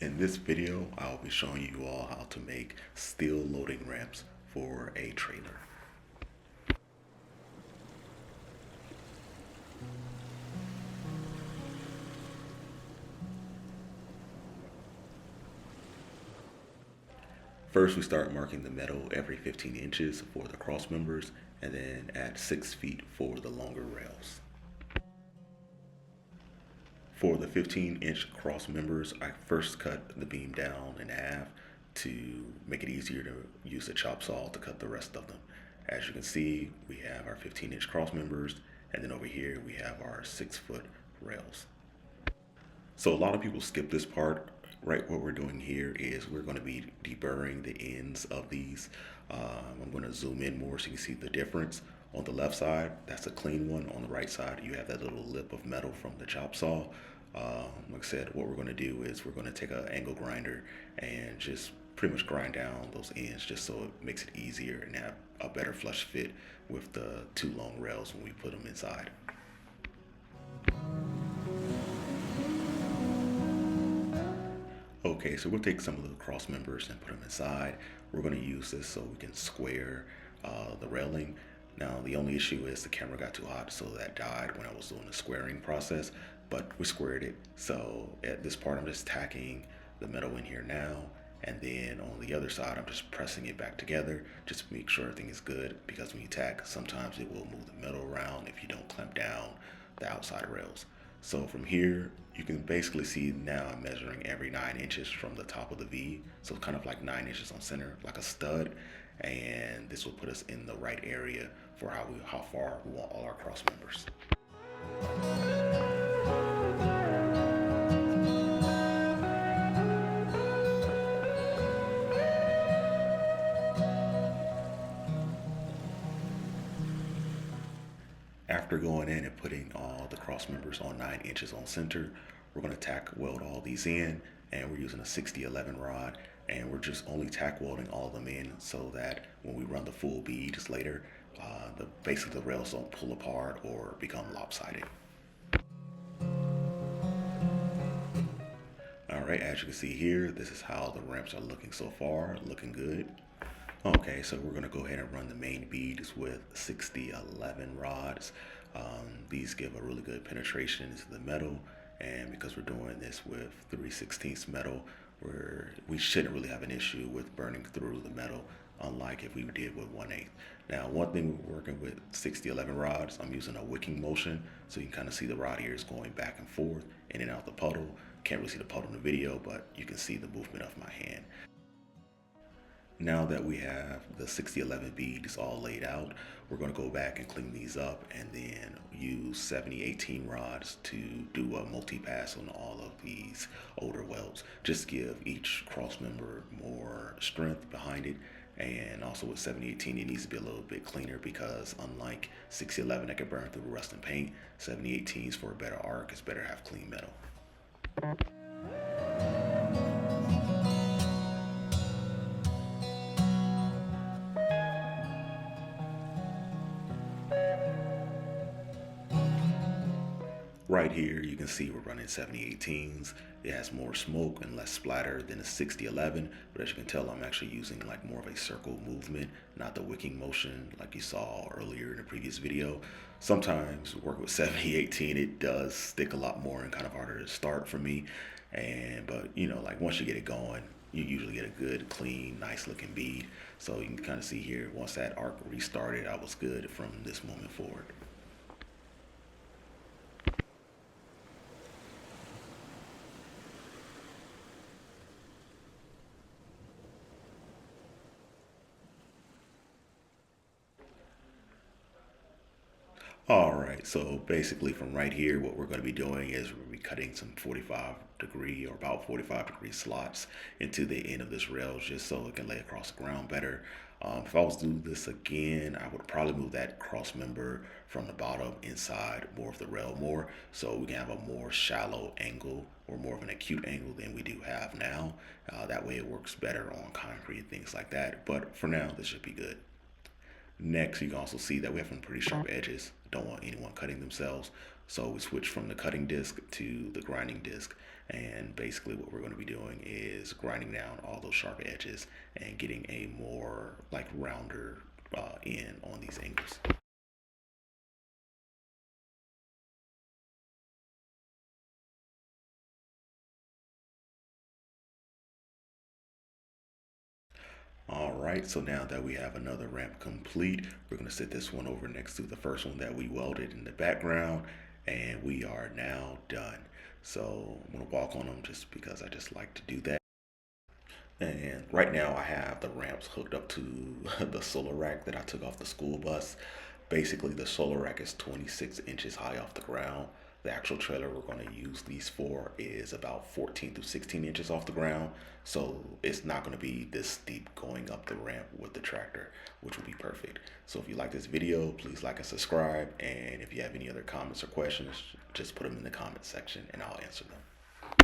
In this video, I'll be showing you all how to make steel loading ramps for a trailer. First, we start marking the metal every 15 inches for the cross members and then at 6 feet for the longer rails. For the 15-inch cross members, I first cut the beam down in half to make it easier to use the chop saw to cut the rest of them. As you can see, we have our 15-inch cross members, and then over here we have our 6-foot rails. So a lot of people skip this part. Right, what we're doing here is we're going to be deburring the ends of these. I'm going to zoom in more so you can see the difference. On the left side, that's a clean one. On the right side, you have that little lip of metal from the chop saw. Like I said, what we're going to do is we're going to take an angle grinder and just pretty much grind down those ends just so it makes it easier and have a better flush fit with the two long rails when we put them inside. Okay, so we'll take some of the cross members and put them inside. We're going to use this so we can square the railing. Now, the only issue is the camera got too hot, so that died when I was doing the squaring process, but we squared it. So at this part, I'm just tacking the metal in here now, and then on the other side, I'm just pressing it back together just to make sure everything is good, because when you tack, sometimes it will move the metal around if you don't clamp down the outside rails. So from here, you can basically see now I'm measuring every 9 inches from the top of the V. So it's kind of like 9 inches on center, like a stud. And this will put us in the right area for how far we want all our cross members. After going in and putting all the cross members on 9 inches on center, we're going to tack weld all these in, and we're using a 6011 rod, and we're just only tack welding all of them in so that when we run the full beads later, basically the rails don't pull apart or become lopsided. All right, as you can see here, this is how the ramps are looking so far, looking good. Okay, so we're gonna go ahead and run the main beads with 6011 rods. These give a really good penetration into the metal, and because we're doing this with 3/16 metal, we shouldn't really have an issue with burning through the metal, unlike if we did with 1/8. Now, one thing we're working with 6011 rods, I'm using a wicking motion, so you can kind of see the rod ears going back and forth, in and out the puddle. Can't really see the puddle in the video, but you can see the movement of my hand. Now that we have the 6011 beads all laid out, we're going to go back and clean these up and then use 7018 rods to do a multi-pass on all of these older welds. Just give each cross member more strength behind it. And also with 7018, it needs to be a little bit cleaner because unlike 6011 that can burn through rust and paint, 7018s for a better arc, it's better to have clean metal. Right here, you can see we're running 7018s. It has more smoke and less splatter than a 6011, but as you can tell, I'm actually using like more of a circle movement, not the wicking motion like you saw earlier in the previous video. Sometimes working with 7018, it does stick a lot more and kind of harder to start for me. But you know, like once you get it going, you usually get a good, clean, nice looking bead. So you can kind of see here, once that arc restarted, I was good from this moment forward. All right, so basically from right here, what we're going to be doing is we're going to be cutting some 45-degree or about 45-degree slots into the end of this rail just so it can lay across the ground better. If I was to do this again, I would probably move that cross member from the bottom inside more of the rail more so we can have a more shallow angle or more of an acute angle than we do have now. That way it works better on concrete, things like that. But for now, this should be good. Next, you can also see that we have some pretty sharp edges. Don't want anyone cutting themselves. So we switch from the cutting disc to the grinding disc. And basically what we're going to be doing is grinding down all those sharp edges and getting a more like rounder end on these angles. All right, so now that we have another ramp complete, we're going to set this one over next to the first one that we welded in the background, and we are now done. So I'm going to walk on them just because I just like to do that. And right now I have the ramps hooked up to the solar rack that I took off the school bus. Basically the solar rack is 26 inches high off the ground. The actual trailer we're going to use these for is about 14 to 16 inches off the ground. So it's not going to be this steep going up the ramp with the tractor, which will be perfect. So if you like this video, please like and subscribe. And if you have any other comments or questions, just put them in the comment section and I'll answer them.